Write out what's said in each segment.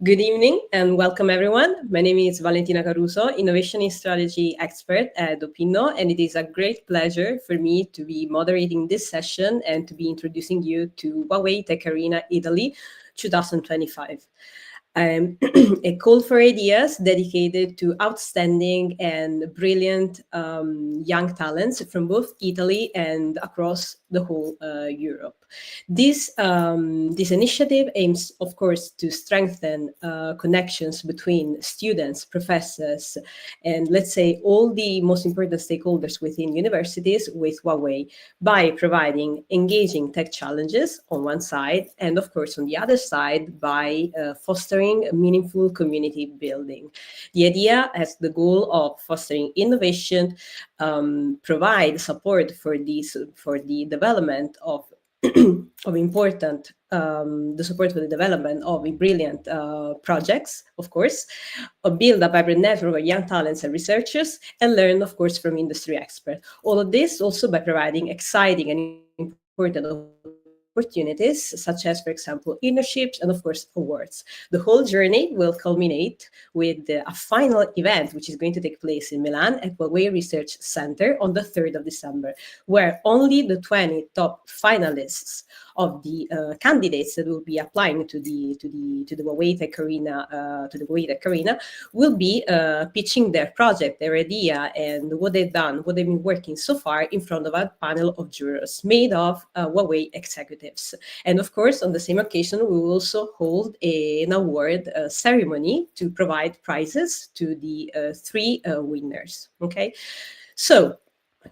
Good evening and welcome everyone. My name is Valentina Caruso, Innovation in Strategy Expert at Opino, and it is a great pleasure for me to be moderating this session and to be introducing you to Huawei Tech Arena Italy 2025. A call for ideas dedicated to outstanding and brilliant young talents from both Italy and across the whole Europe. This initiative aims, of course, to strengthen connections between students, professors, and let's say all the most important stakeholders within universities with Huawei by providing engaging tech challenges on one side, and of course on the other side by fostering meaningful community building. The idea has the goal of fostering innovation, provide support for the development of important the support for the development of brilliant projects, of course, build a vibrant network of young talents and researchers, and learn, of course, from industry experts. All of this also by providing exciting and important opportunities, such as, for example, internships and, of course, awards. The whole journey will culminate with a final event, which is going to take place in Milan at Huawei Research Center on the 3rd of December, where only the 20 top finalists of the candidates that will be applying to the Huawei Tech Arena will be pitching their project, their idea, and what they've done, what they've been working so far in front of a panel of jurors made of Huawei executives. And of course, on the same occasion, we will also hold an award ceremony to provide prizes to the three winners. Okay, so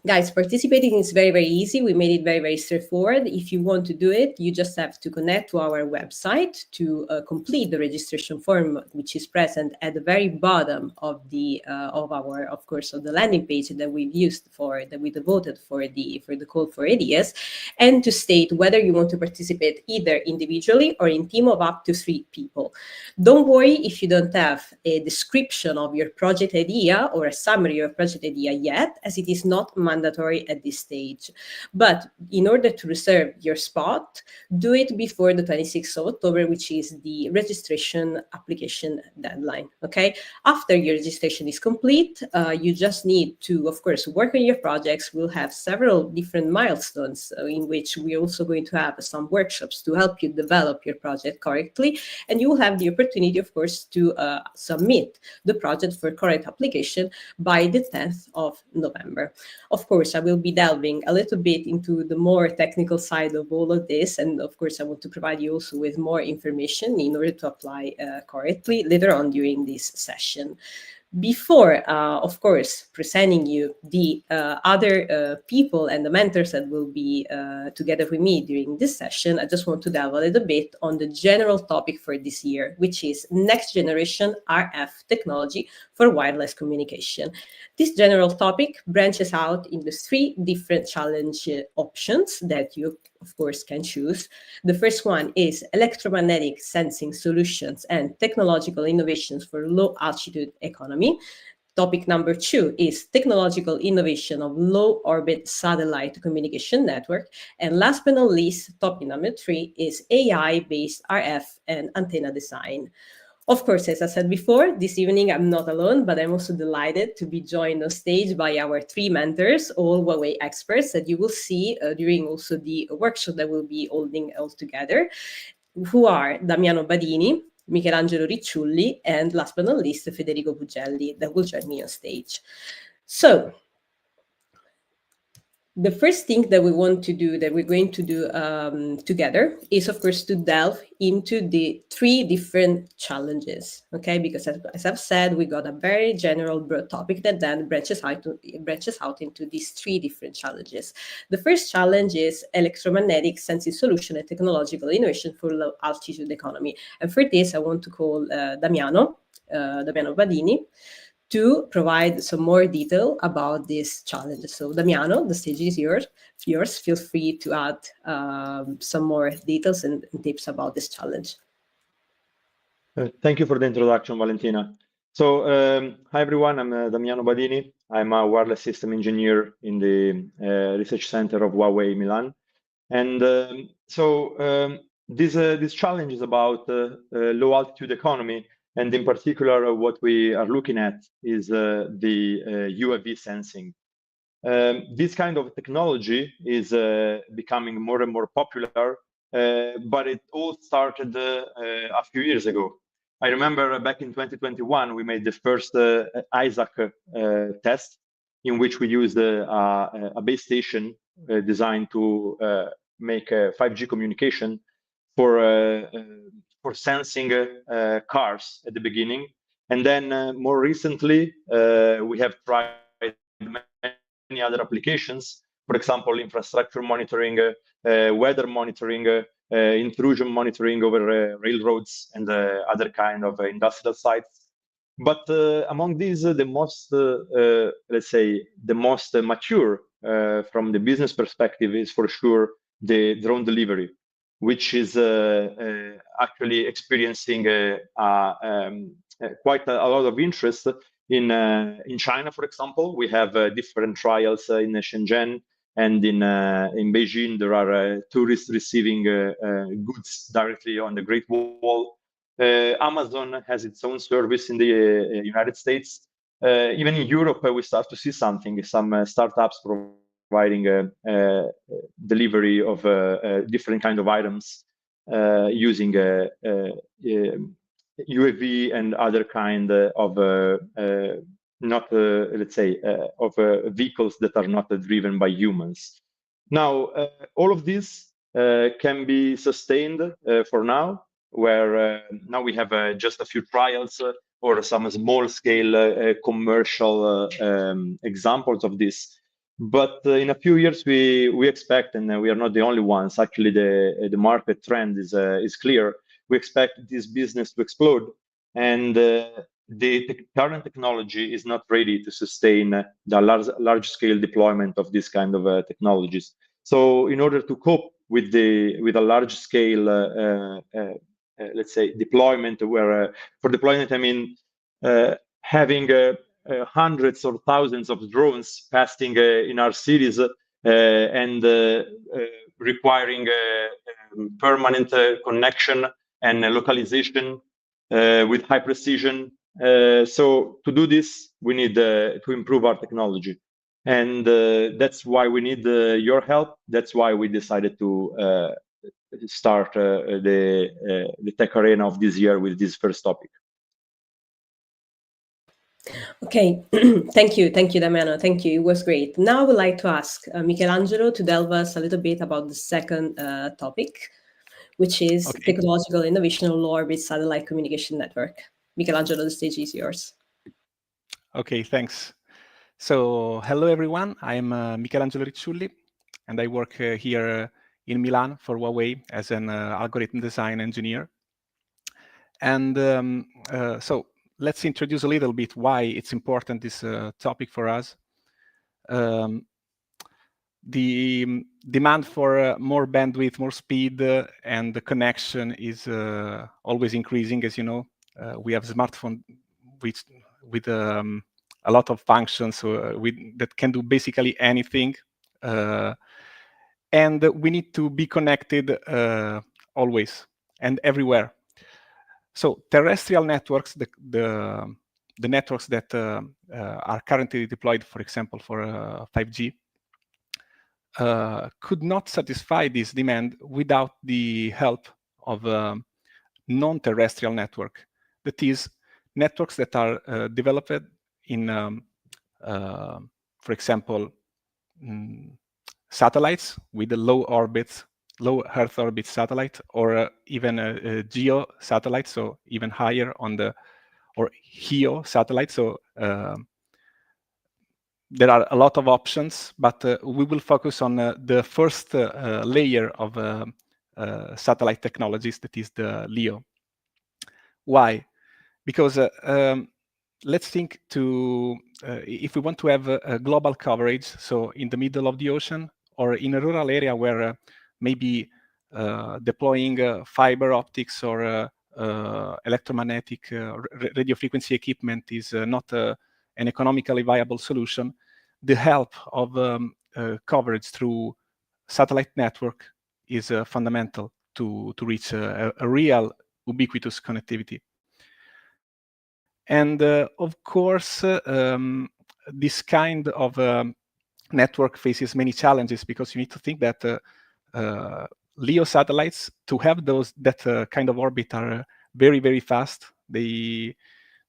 guys, participating is very, very easy. We made it very, very straightforward. If you want to do it, you just have to connect to our website to complete the registration form, which is present at the very bottom of the of the landing page that we've used that we devoted for the call for ideas, and to state whether you want to participate either individually or in team of up to 3 people. Don't worry if you don't have a description of your project idea or a summary of project idea yet, as it is not mandatory at this stage. But in order to reserve your spot, do it before the 26th of October, which is the registration application deadline. Okay. After your registration is complete, you just need to, of course, work on your projects. We'll have several different milestones in which we're also going to have some workshops to help you develop your project correctly. And you will have the opportunity, of course, to submit the project for correct application by the 10th of November. Of course, I will be delving a little bit into the more technical side of all of this. And of course, I want to provide you also with more information in order to apply correctly later on during this session. Before, of course, presenting you the other people and the mentors that will be together with me during this session, I just want to delve a little bit on the general topic for this year, which is next generation RF technology for wireless communication. This general topic branches out into 3 different challenge options that you, of course, can choose. The first one is electromagnetic sensing solutions and technological innovations for low altitude economy. Topic number 2 is technological innovation of low orbit satellite communication network. And last but not least, topic number 3 is AI-based RF and antenna design. Of course, as I said before, this evening I'm not alone, but I'm also delighted to be joined on stage by our 3 mentors, all Huawei experts that you will see during also the workshop that we'll be holding all together, who are Damiano Badini, Michelangelo Ricciulli, and last but not least, Federico Puggelli, that will join me on stage. So, the first thing that we want to do, that we're going to do together, is of course to delve into the 3 different challenges, okay? Because as I've said, we got a very general broad topic that then branches out into these 3 different challenges. The first challenge is electromagnetic sensing solution and technological innovation for low altitude economy. And for this, I want to call Damiano Badini, to provide some more detail about this challenge. So Damiano, the stage is yours. Feel free to add some more details and tips about this challenge. Thank you for the introduction, Valentina. So hi everyone, I'm Damiano Badini. I'm a wireless system engineer in the research center of Huawei Milan. And this challenge is about low altitude economy, and in particular, what we are looking at is the UAV sensing. This kind of technology is becoming more and more popular, but it all started a few years ago. I remember back in 2021, we made the first Isaac test, in which we used a base station designed to make 5G communication for sensing cars at the beginning. And then more recently, we have tried many other applications, for example, infrastructure monitoring, weather monitoring, intrusion monitoring over railroads and other kind of industrial sites. But among these, the most, let's say, the most mature from the business perspective is for sure the drone delivery, which is actually experiencing quite a lot of interest in China, for example. We have different trials in Shenzhen, and in Beijing there are tourists receiving goods directly on the Great Wall. Amazon has its own service in the United States. Even in Europe, we start to see some startups providing delivery of different kind of items using UAV and other kind of not let's say of vehicles that are not driven by humans. Now, all of this can be sustained for now, where now we have just a few trials or some small scale commercial examples of this. But in a few years, we expect, and we are not the only ones. Actually, the market trend is clear. We expect this business to explode, and the current technology is not ready to sustain the large scale deployment of this kind of technologies. So, in order to cope with a large scale, let's say, deployment, where for deployment I mean having hundreds or thousands of drones passing in our cities and requiring permanent connection and localization with high precision. So to do this, we need to improve our technology. And that's why we need your help. That's why we decided to start the Tech Arena of this year with this first topic. Okay, thank you, Damiano. Thank you. It was great. Now I would like to ask Michelangelo to delve us a little bit about the second topic, which is technological innovation on low orbit satellite communication network. Michelangelo, the stage is yours. Okay, thanks. So, hello everyone. I'm Michelangelo Ricciulli, and I work here in Milan for Huawei as an algorithm design engineer. And so let's introduce a little bit why it's important, this topic for us. The demand for more bandwidth, more speed, and the connection is always increasing. As you know, we have smartphone with a lot of functions that can do basically anything. And we need to be connected always and everywhere. So terrestrial networks, the networks that are currently deployed, for example, for 5G, could not satisfy this demand without the help of a non-terrestrial network. That is, networks that are developed in, for example, satellites with a low Earth orbit satellite, or even a geo satellite, so even higher on the, or HEO satellite. So there are a lot of options, but we will focus on the first layer of satellite technologies, that is the LEO. Why? Because let's think to, if we want to have a global coverage, so in the middle of the ocean or in a rural area where maybe deploying fiber optics or electromagnetic radio frequency equipment is not an economically viable solution, the help of coverage through satellite network is fundamental. to reach a real ubiquitous connectivity. And of course, this kind of network faces many challenges, because you need to think that LEO satellites, to have that kind of orbit, are very, very fast. They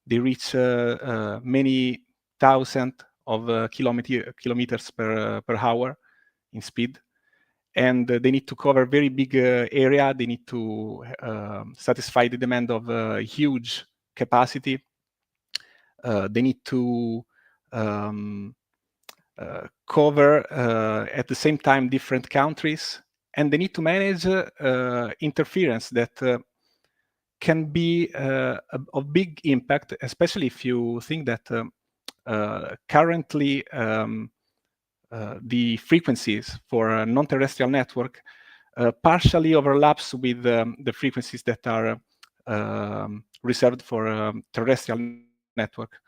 reach many thousand of kilometers per hour in speed, and they need to cover very big area. They need to satisfy the demand of a huge capacity. They need to cover at the same time different countries, and they need to manage interference that can be of big impact, especially if you think that currently the frequencies for a non-terrestrial network partially overlaps with the frequencies that are reserved for a terrestrial network.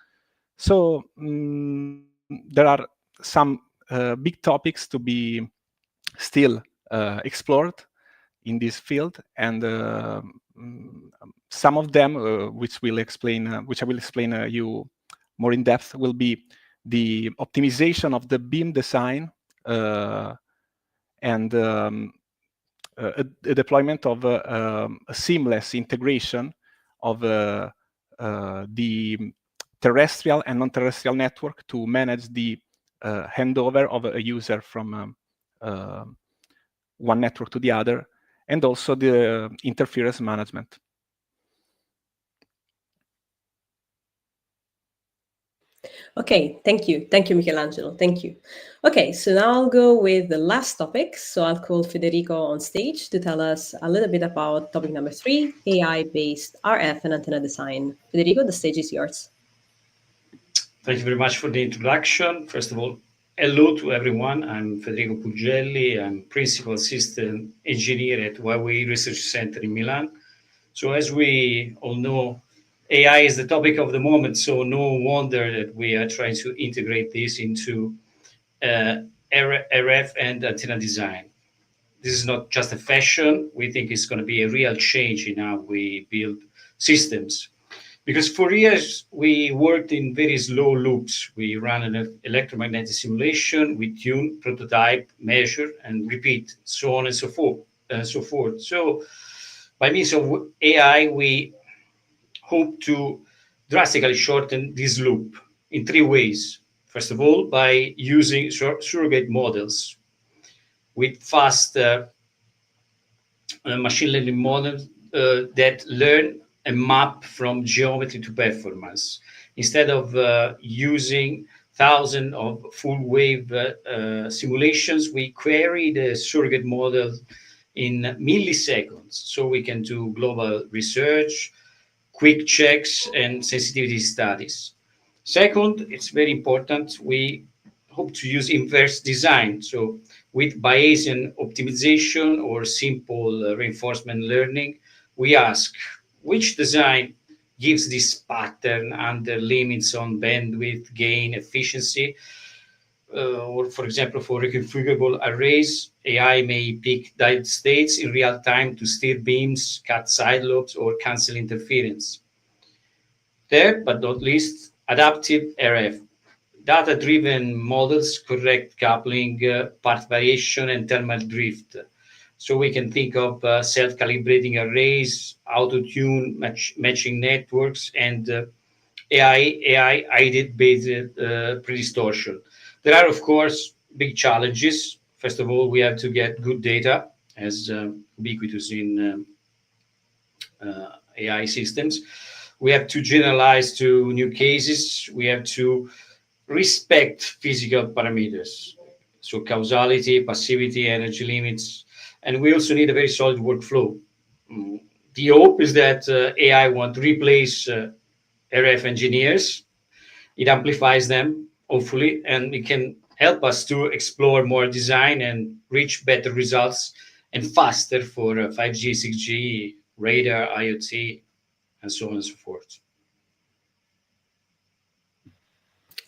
So there are some big topics to be still explored in this field, and some of them, which I will explain you more in depth, will be the optimization of the beam design and a deployment of a seamless integration of the terrestrial and non-terrestrial network to manage the handover of a user from one network to the other, and also the interference management. Okay, thank you. Thank you, Michelangelo. Thank you. Okay, so now I'll go with the last topic. So I'll call Federico on stage to tell us a little bit about topic number 3, AI-based RF and antenna design. Federico, the stage is yours. Thank you very much for the introduction. First of all, hello to everyone. I'm Federico Puggelli. I'm Principal Assistant Engineer at Huawei Research Center in Milan. So as we all know, AI is the topic of the moment, so no wonder that we are trying to integrate this into RF and antenna design. This is not just a fashion. We think it's going to be a real change in how we build systems. Because for years, we worked in very slow loops. We ran an electromagnetic simulation, we tune, prototype, measure, and repeat, so on and so forth. So by means of AI, we hope to drastically shorten this loop in 3 ways. First of all, by using surrogate models with fast machine learning models that learn a map from geometry to performance. Instead of using thousands of full wave simulations, we query the surrogate model in milliseconds, so we can do global research, quick checks, and sensitivity studies. Second, it's very important, we hope to use inverse design. So with Bayesian optimization or simple reinforcement learning, we ask which design gives this pattern under limits on bandwidth, gain, efficiency. Or for example, for reconfigurable arrays, AI may pick diode states in real time to steer beams, cut side lobes, or cancel interference. Third, but not least, adaptive RF. Data-driven models correct coupling, path variation, and thermal drift. So we can think of self-calibrating arrays, auto-tune, matching networks, and AI-aided-based predistortion. There are, of course, big challenges. First of all, we have to get good data, as ubiquitous in AI systems. We have to generalize to new cases. We have to respect physical parameters, so causality, passivity, energy limits, and we also need a very solid workflow. The hope is that AI won't replace RF engineers. It amplifies them, hopefully, and it can help us to explore more design and reach better results and faster for 5G, 6G, radar, IoT, and so on and so forth.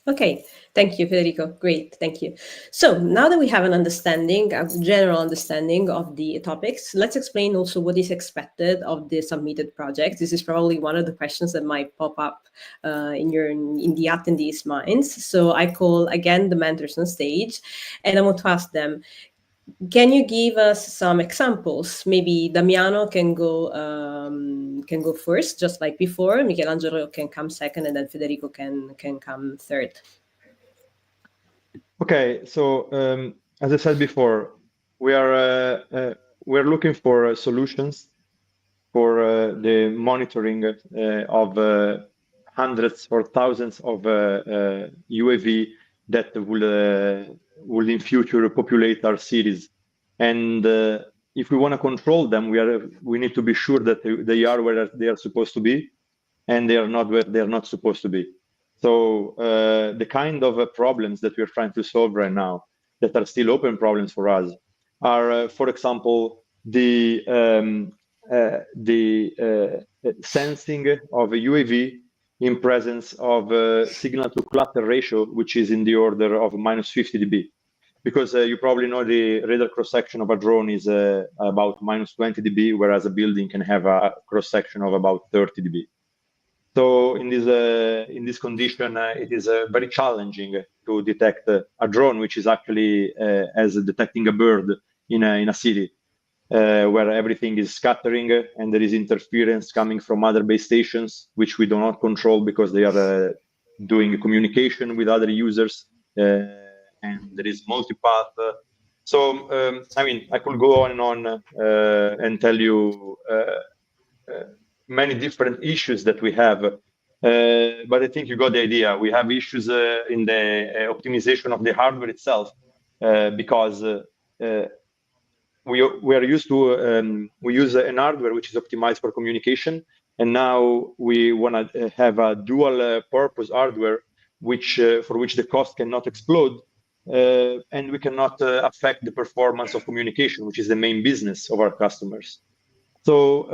Okay, thank you, Federico. Great, thank you. So now that we have an understanding, a general understanding of the topics, let's explain also what is expected of the submitted project. This is probably one of the questions that might pop up in the attendees' minds. So I call again the mentors on stage, and I want to ask them, can you give us some examples? Maybe Damiano can go first, just like before. Michelangelo can come second, and then Federico can come third. Okay, so as I said before, we're looking for solutions for the monitoring of hundreds or thousands of UAV that will in future populate our cities. And if we want to control them, we need to be sure that they are where they are supposed to be, and they are not where they are not supposed to be. So the kind of problems that we're trying to solve right now, that are still open problems for us, are, for example, the sensing of a UAV in presence of signal to cluster ratio, which is in the order of minus 50 dB. Because you probably know the radar cross-section of a drone is about minus 20 dB, whereas a building can have a cross-section of about 30 dB. So in this condition, it is very challenging to detect a drone, which is actually as detecting a bird in a city, where everything is scattering and there is interference coming from other base stations, which we do not control because they are doing communication with other users, and there is multipath. So I mean, I could go on and on and tell you many different issues that we have, but I think you got the idea. We have issues in the optimization of the hardware itself, because we are used to we use an hardware which is optimized for communication, and now we want to have a dual purpose hardware which for which the cost cannot explode, and we cannot affect the performance of communication, which is the main business of our customers. So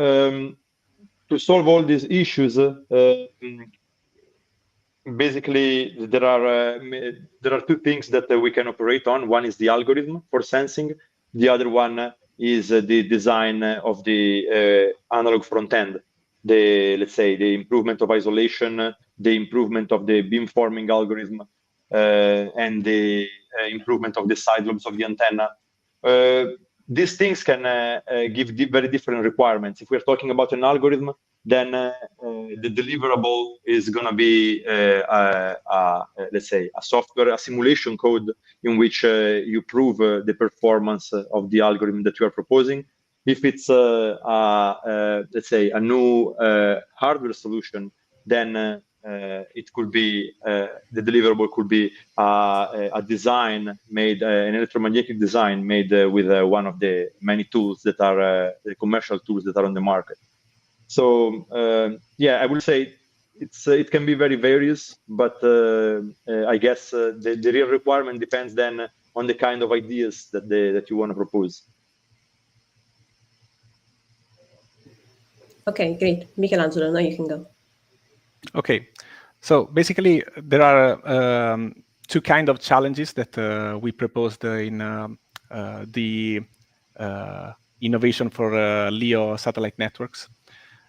to solve all these issues, basically there are two things that we can operate on. One is the algorithm for sensing. The other one is the design of the analog front end. Let's say the improvement of isolation, the improvement of the beamforming algorithm, and the improvement of the side lobes of the antenna. These things can give very different requirements. If we're talking about an algorithm, then the deliverable is going to be, let's say, a software, a simulation code in which you prove the performance of the algorithm that you are proposing. If it's, let's say, a new hardware solution, then it could be, the deliverable could be a design made, an electromagnetic design made with one of the many tools that are the commercial tools that are on the market. So yeah, I would say it can be very various, but I guess the real requirement depends then on the kind of ideas that you want to propose. Okay, great. Michelangelo, now you can go. Okay, so basically there are two kind of challenges that we proposed in the innovation for LEO satellite networks.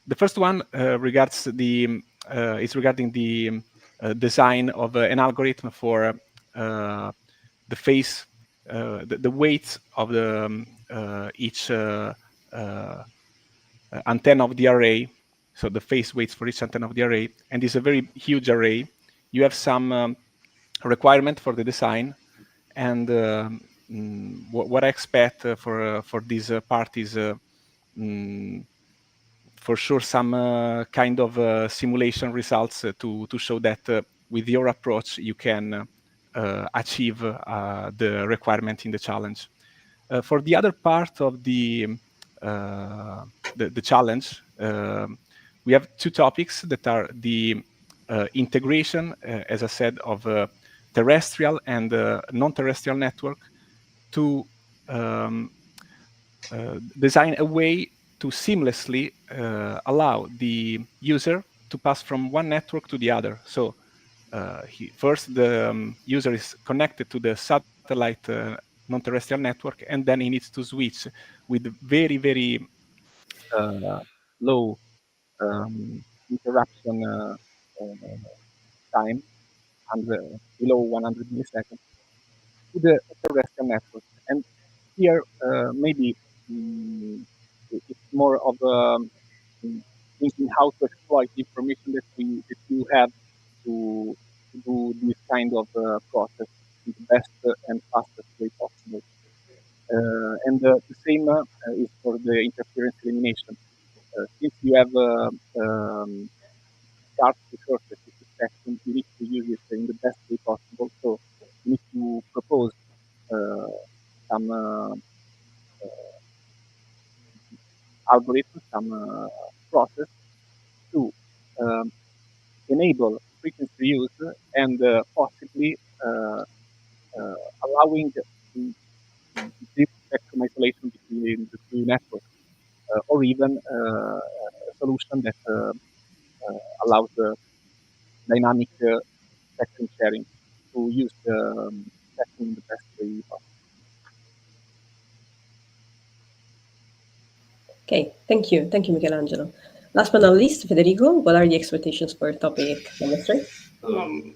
The first one regards is regarding the design of an algorithm for the phase, the weight of each antenna of the array. So the phase weights for each antenna of the array, and it's a very huge array. You have some requirement for the design, and what I expect for this part is for sure some kind of simulation results to show that with your approach you can achieve the requirement in the challenge. For the other part of the challenge, we have two topics that are the integration, as I said, of terrestrial and non-terrestrial network to design a way to seamlessly allow the user to pass from one network to the other. So first the user is connected to the satellite non-terrestrial network, and then he needs to switch with very, very low interruption time, below 100 milliseconds, to the terrestrial network. And here, maybe it's more of thinking how to exploit the information that you have to do this kind of process in the best and fastest way possible. And the same is for the interference elimination. Since you have sharp to short circuit detection, you need to use it in the best way possible. So you need to propose some algorithm, some process to enable frequency use and possibly allowing deep spectrum isolation between the two networks, or even a solution that allows dynamic spectrum sharing to use the spectrum in the best way possible. Okay, thank you, Michelangelo. Last but not least, Federico, what are the expectations for topic number 3?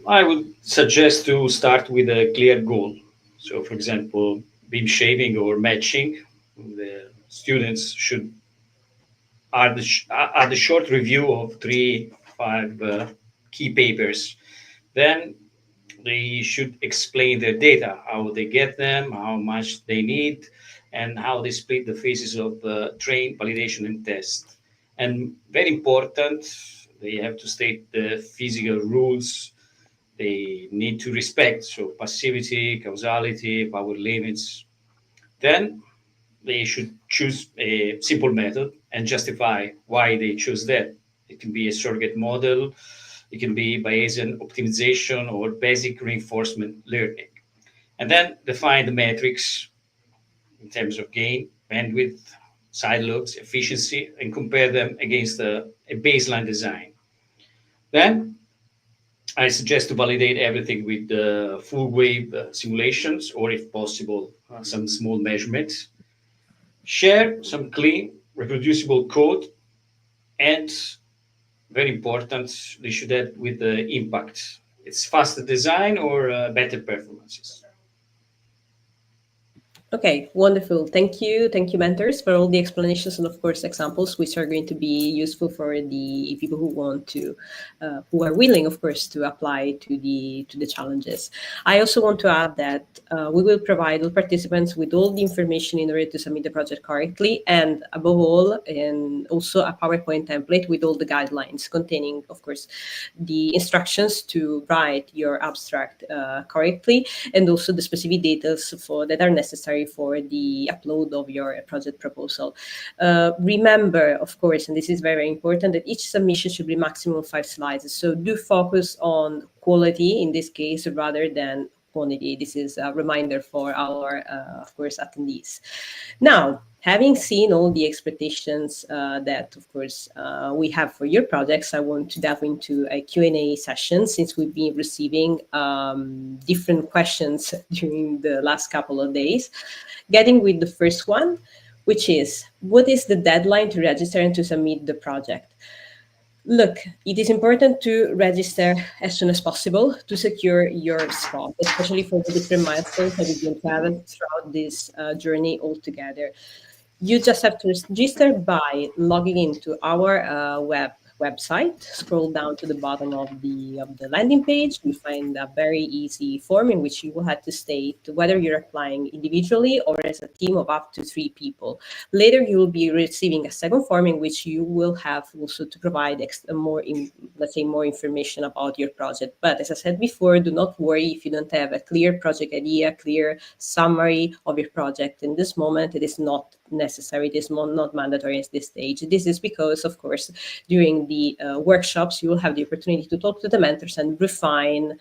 I would suggest to start with a clear goal. So, for example, beam shaping or matching. The students should add a short review of 3-5 key papers. Then they should explain their data, how they get them, how much they need, and how they split the phases of train, validation, and test. And very important, they have to state the physical rules they need to respect, so passivity, causality, power limits. Then they should choose a simple method and justify why they choose that. It can be a surrogate model, it can be Bayesian optimization or basic reinforcement learning. And then define the metrics in terms of gain, bandwidth, side lobes, efficiency, and compare them against a baseline design. Then I suggest to validate everything with full wave simulations, or if possible, some small measurements. Share some clean, reproducible code, and very important, they should add with the impact. It's faster design or better performances. Okay, wonderful. Thank you, mentors, for all the explanations and, of course, examples which are going to be useful for the people who want to, who are willing, of course, to apply to the challenges. I also want to add that we will provide all participants with all the information in order to submit the project correctly, and above all, and also a PowerPoint template with all the guidelines containing, of course, the instructions to write your abstract correctly, and also the specific details that are necessary for the upload of your project proposal. Remember, of course, and this is very important, that each submission should be maximum 5 slides. So do focus on quality in this case rather than quantity. This is a reminder for our, of course, attendees. Now, having seen all the expectations that, of course, we have for your projects, I want to delve into a Q&A session, since we've been receiving different questions during the last couple of days. Getting with the first one, which is, what is the deadline to register and to submit the project? Look, it is important to register as soon as possible to secure your spot, especially for the different milestones that we're going to have throughout this journey altogether. You just have to register by logging into our website. Scroll down to the bottom of the landing page. You find a very easy form in which you will have to state whether you're applying individually or as a team of up to 3 people. Later, you will be receiving a second form in which you will have also to provide more information about your project. But as I said before, do not worry if you don't have a clear project idea, clear summary of your project. In this moment, it is not necessary, it is not mandatory at this stage. This is because, of course, during the workshops, you will have the opportunity to talk to the mentors and define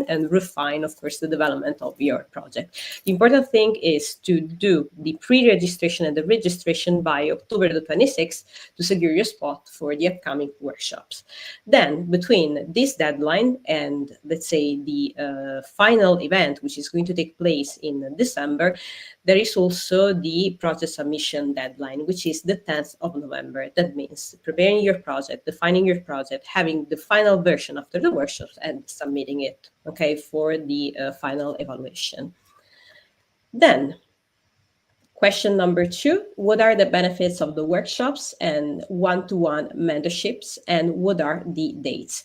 and refine, of course, the development of your project. The important thing is to do the pre-registration and the registration by October the 26th to secure your spot for the upcoming workshops. Then, between this deadline and, let's say, the final event, which is going to take place in December, there is also the project submission deadline, which is the 10th of November. That means preparing your project, defining your project, having the final version after the workshops, and submitting it, okay, for the final evaluation. Then, question number 2, what are the benefits of the workshops and one-to-one mentorships, and what are the dates?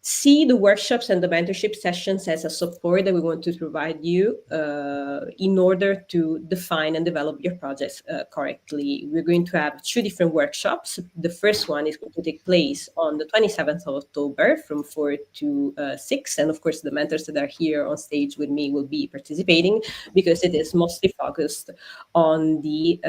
See the workshops and the mentorship sessions as a support that we want to provide you in order to define and develop your projects correctly. We're going to have 2 different workshops. The first one is going to take place on the 27th of October from 4 to 6. And of course, the mentors that are here on stage with me will be participating because it is mostly focused on the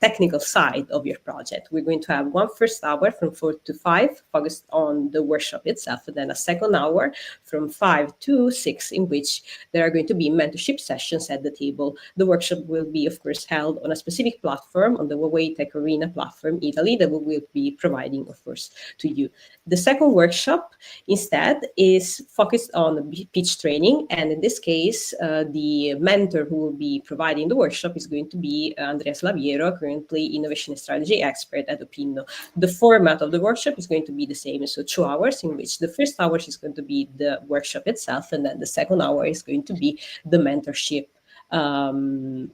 technical side of your project. We're going to have one first hour from 4 to 5 focused on the workshop itself, and then a second hour from 5 to 6 in which there are going to be mentorship sessions at the table. The workshop will be, of course, held on a specific platform, on the Huawei Tech Arena platform, Italy, that we will be providing, of course, to you. The second workshop, instead, is focused on pitch training. And in this case, the mentor who will be providing the workshop is going to be Andrea Slaviero, currently Innovation and Strategy Expert at Opinno. The format of the workshop is going to be the same. So 2 hours in which the first hour is going to be the workshop itself, and then the second hour is going to be the mentorship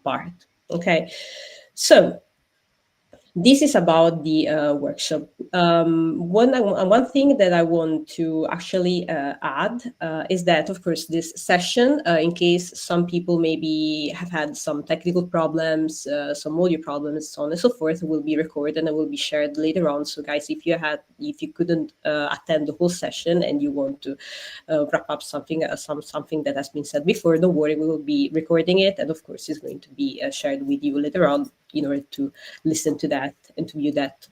part. Okay, so this is about the workshop. One thing that I want to actually add is that, of course, this session, in case some people maybe have had some technical problems, some audio problems, so on and so forth, will be recorded and will be shared later on. So, guys, if you couldn't attend the whole session and you want to wrap up something that has been said before, don't worry, we will be recording it, and of course, it's going to be shared with you later on in order to listen to that and to view that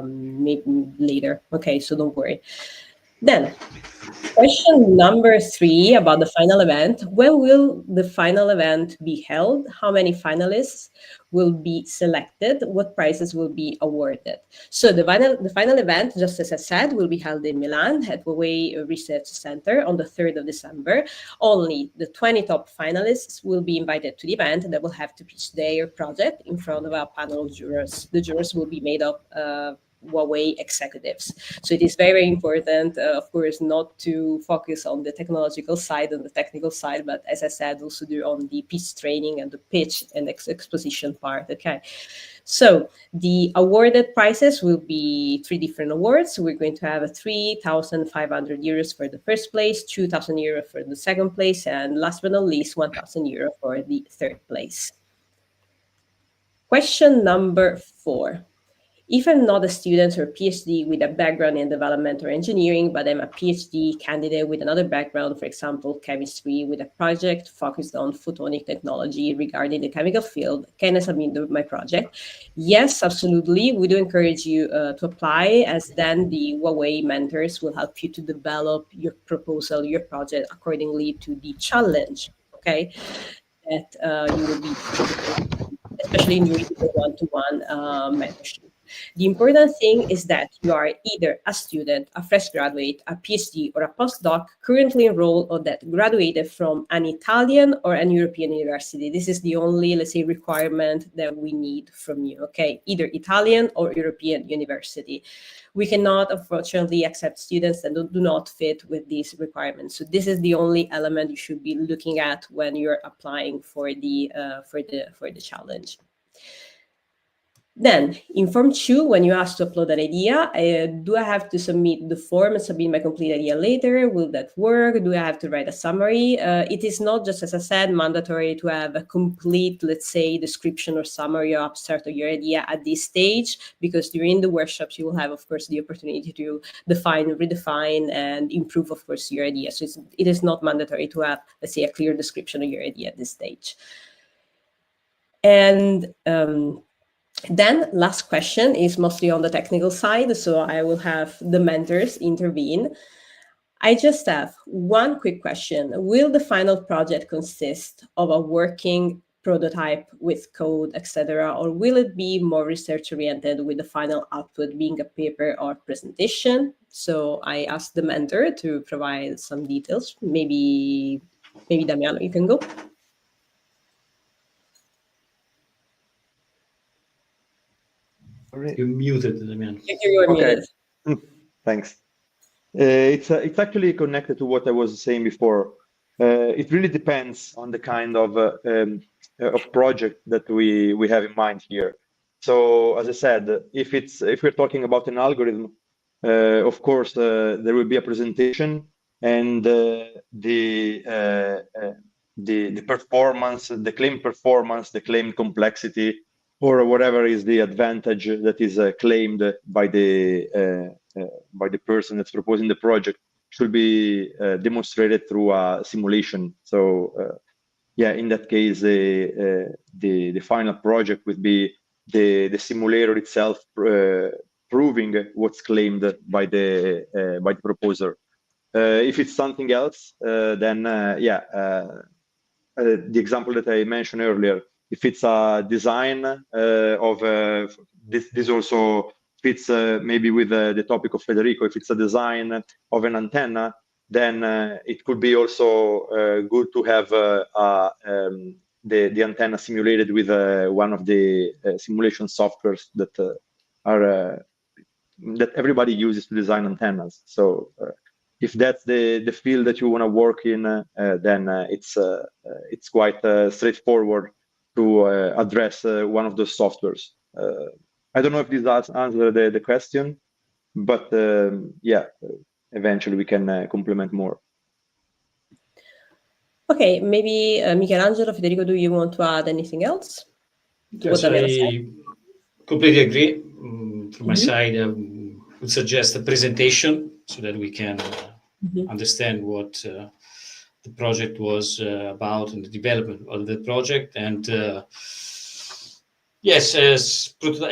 maybe later. Okay, so don't worry. Then, question number 3 about the final event. When will the final event be held? How many finalists will be selected? What prizes will be awarded? So the final event, just as I said, will be held in Milan at Huawei Research Center on the 3rd of December. Only the 20 top finalists will be invited to the event, and they will have to pitch their project in front of a panel of jurors. The jurors will be made up Huawei executives. So it is very important, of course, not to focus on the technological side and the technical side, but as I said, also do on the pitch training and the pitch and exposition part. Okay. So the awarded prizes will be 3 different awards. We're going to have 3,500 euros for the first place, 2,000 euros for the second place, and last but not least, 1,000 euros for the third place. Question number 4. If I'm not a student or PhD with a background in development or engineering, but I'm a PhD candidate with another background, for example, chemistry, with a project focused on photonic technology regarding the chemical field, can I submit my project? Yes, absolutely. We do encourage you to apply, as then the Huawei mentors will help you to develop your proposal, your project accordingly to the challenge, okay, that you will be, especially in your one-to-one mentorship. The important thing is that you are either a student, a fresh graduate, a PhD, or a postdoc currently enrolled or that graduated from an Italian or an European university. This is the only, let's say, requirement that we need from you, okay? Either Italian or European university. We cannot, unfortunately, accept students that do not fit with these requirements. So this is the only element you should be looking at when you're applying for the challenge. Then, in Form 2, when you ask to upload an idea, do I have to submit the form and submit my complete idea later? Will that work? Do I have to write a summary? It is not, just as I said, mandatory to have a complete, let's say, description or summary or abstract of your idea at this stage, because during the workshops, you will have, of course, the opportunity to define, redefine, and improve, of course, your idea. So it is not mandatory to have, let's say, a clear description of your idea at this stage. And then last question is mostly on the technical side, so I will have the mentors intervene. I just have one quick question. Will the final project consist of a working prototype with code, etc., or will it be more research oriented with the final output being a paper or presentation? So I asked the mentor to provide some details. Maybe Damiano, you can go. You're muted, Damiano. You are muted. Thanks. It's actually connected to what I was saying before. It really depends on the kind of project that we have in mind here. So as I said, if we're talking about an algorithm, of course there will be a presentation, and the performance, the claimed performance, the claimed complexity, or whatever is the advantage that is claimed by the person that's proposing the project, should be demonstrated through a simulation. So yeah, in that case, the final project would be the simulator itself proving what's claimed by the proposer. If it's something else, then yeah, the example that I mentioned earlier, if it's a design of this also fits maybe with the topic of Federico. If it's a design of an antenna, then it could be also good to have the antenna simulated with one of the simulation softwares that that everybody uses to design antennas. So if that's the field that you want to work in, then it's quite straightforward to address one of those softwares. I don't know if this answers the question, but yeah, eventually we can complement more. Okay, maybe Michelangelo, Federico, do you want to add anything else? Yes, I completely agree. From my side, I would suggest a presentation so that we can understand what the project was about and the development of the project. And yes, a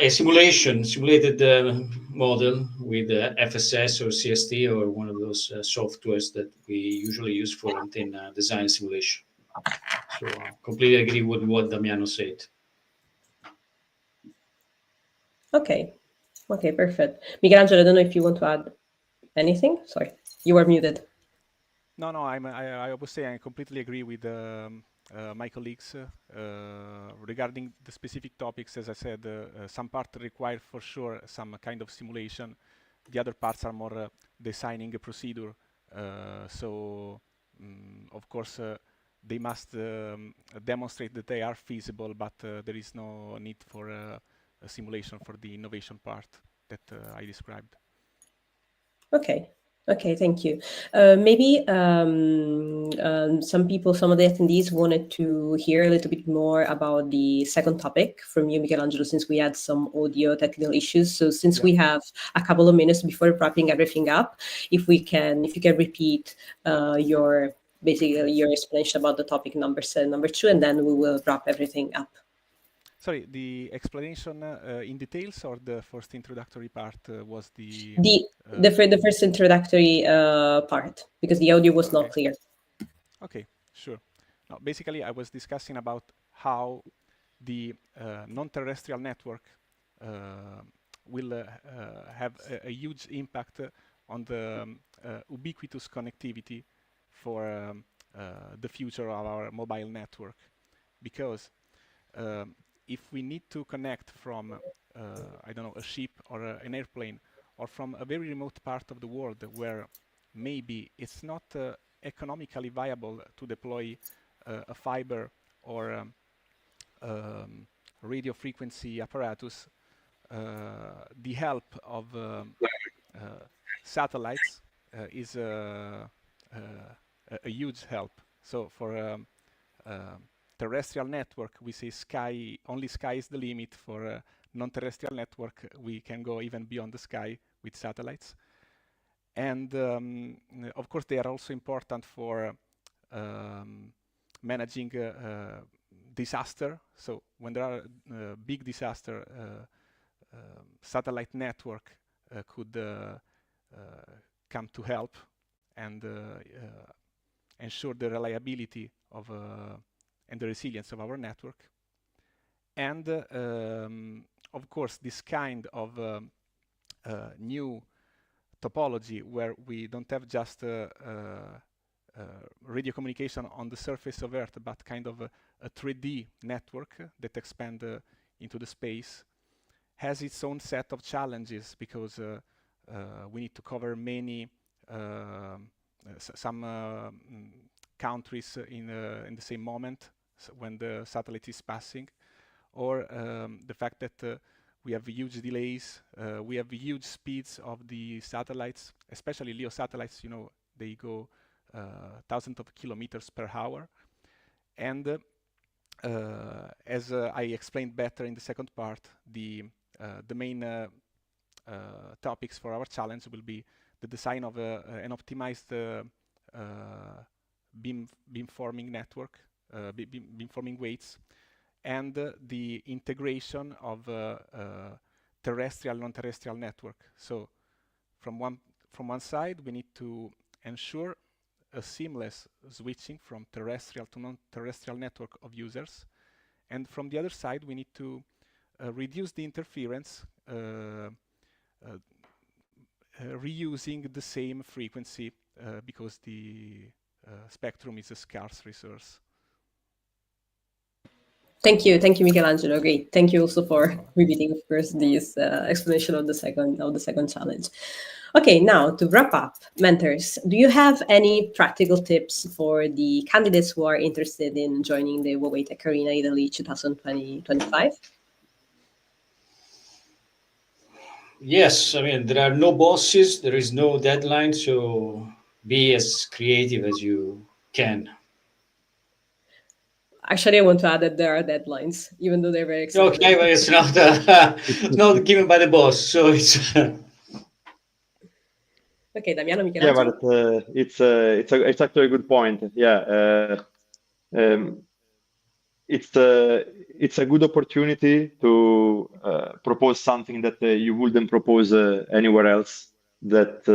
simulated model with FSS or CST or one of those softwares that we usually use for antenna design simulation. So I completely agree with what Damiano said. Okay, perfect. Michelangelo, I don't know if you want to add anything. Sorry, you were muted. No, I would say I completely agree with my colleagues regarding the specific topics. As I said, some part require for sure some kind of simulation. The other parts are more designing a procedure. So, of course, they must demonstrate that they are feasible, but there is no need for a simulation for the innovation part that I described. Okay, thank you. Maybe some of the attendees wanted to hear a little bit more about the second topic from you, Michelangelo, since we had some audio technical issues. So since we have a couple of minutes before wrapping everything up, if you can repeat your explanation about the topic number 2, and then we will wrap everything up. Sorry, the explanation in details, or the first introductory part was the first introductory part, because the audio was not clear. Okay, sure. Now, basically, I was discussing about how the non-terrestrial network will have a huge impact on the ubiquitous connectivity for the future of our mobile network, because if we need to connect from, I don't know, a ship or an airplane, or from a very remote part of the world where maybe it's not economically viable to deploy a fiber or radio frequency apparatus, the help of satellites is a huge help. So for terrestrial network, we say only sky is the limit. For non-terrestrial network, we can go even beyond the sky with satellites. And of course, they are also important for managing disaster. So when there are big disaster, satellite network could come to help and ensure the reliability of and the resilience of our network. And of course, this kind of new topology where we don't have just radio communication on the surface of Earth, but kind of a 3D network that expands into the space, has its own set of challenges because we need to cover many some countries in the same moment when the satellite is passing, or the fact that we have huge delays, we have huge speeds of the satellites, especially LEO satellites. You know, they go thousands of kilometers per hour, and as I explained better in the second part, the main topics for our challenge will be the design of an optimized beamforming network, beamforming weights, and the integration of terrestrial, non-terrestrial network. So from one side, we need to ensure a seamless switching from terrestrial to non-terrestrial network of users, and from the other side, we need to reduce the interference reusing the same frequency because the spectrum is a scarce resource. Thank you, Michelangelo. Great. Thank you also for repeating, of course, this explanation of the second challenge. Okay, now to wrap up, mentors, do you have any practical tips for the candidates who are interested in joining the Huawei Tech Arena Italy 2020-25? Yes, I mean, there are no bosses, there is no deadline, so be as creative as you can. Actually, I want to add that there are deadlines, even though they're very exciting. Okay, but it's not not given by the boss, so it's. Okay, Damiano, Michelangelo. Yeah, but it's actually a good point. Yeah, it's a good opportunity to propose something that you wouldn't propose anywhere else. That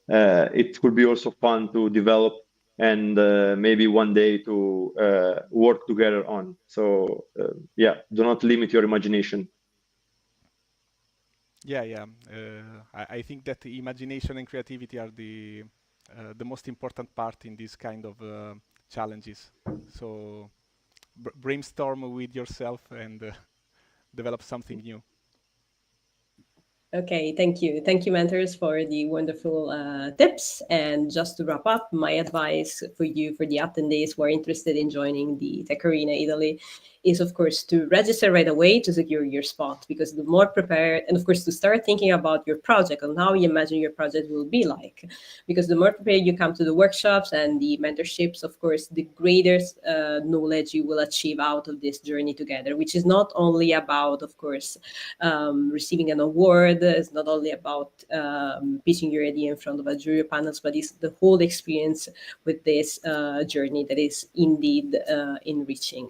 it could be also fun to develop and maybe one day to work together on. So yeah, do not limit your imagination. Yeah. I think that the imagination and creativity are the most important part in this kind of challenges. So brainstorm with yourself and develop something new. Okay, thank you, mentors, for the wonderful tips. And just to wrap up, my advice for you, for the attendees who are interested in joining the Tech Arena Italy, is of course to register right away to secure your spot, because the more prepared, and of course to start thinking about your project and how you imagine your project will be like, because the more prepared you come to the workshops and the mentorships, of course, the greater knowledge you will achieve out of this journey together, which is not only about, of course, receiving an award. It's not only about pitching your idea in front of a jury panels, but it's the whole experience with this journey that is indeed enriching.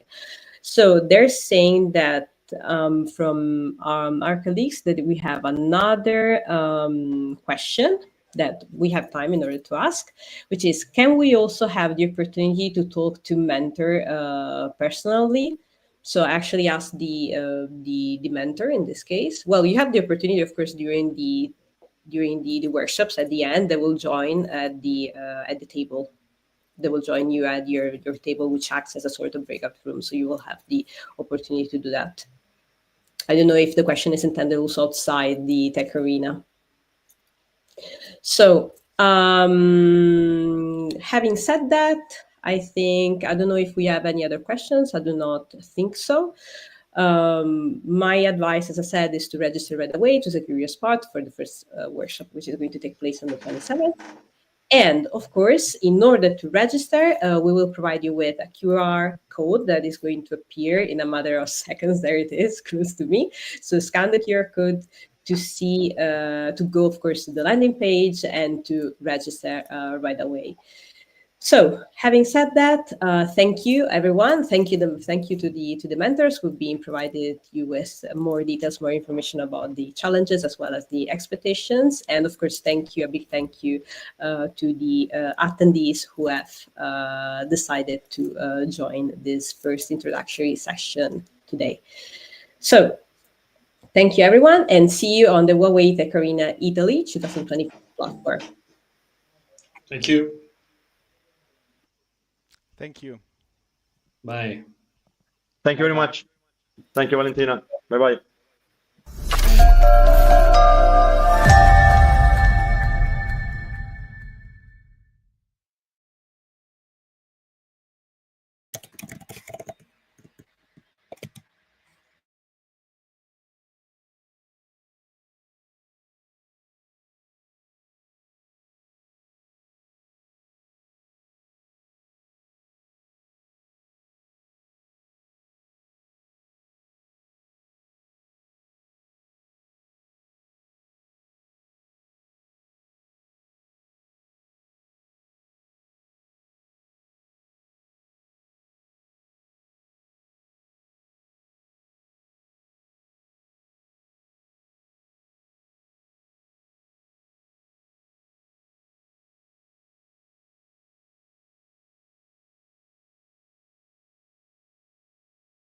So they're saying that from our colleagues that we have another question that we have time in order to ask, which is, can we also have the opportunity to talk to mentor personally? So I actually asked the mentor in this case. Well, you have the opportunity, of course, during the workshops at the end. They will join at the table. They will join you at your table, which acts as a sort of breakout room. So you will have the opportunity to do that. I don't know if the question is intended also outside the tech arena. So having said that, I don't know if we have any other questions. I do not think so. My advice, as I said, is to register right away to secure your spot for the first workshop, which is going to take place on the 27th. And of course, in order to register, we will provide you with a QR code that is going to appear in a matter of seconds. There it is, close to me. So scan the QR code to see, to go, of course, to the landing page and to register right away. So, having said that, thank you, everyone. Thank you to the mentors who've been provided you with more details, more information about the challenges as well as the expectations, and of course, a big thank you to the attendees who have decided to join this first introductory session today. So, thank you, everyone, and see you on the Huawei Tech Arena Italy 2024 platform. Thank you. Thank you. Bye. Thank you very much. Thank you, Valentina. Bye-bye. Bye.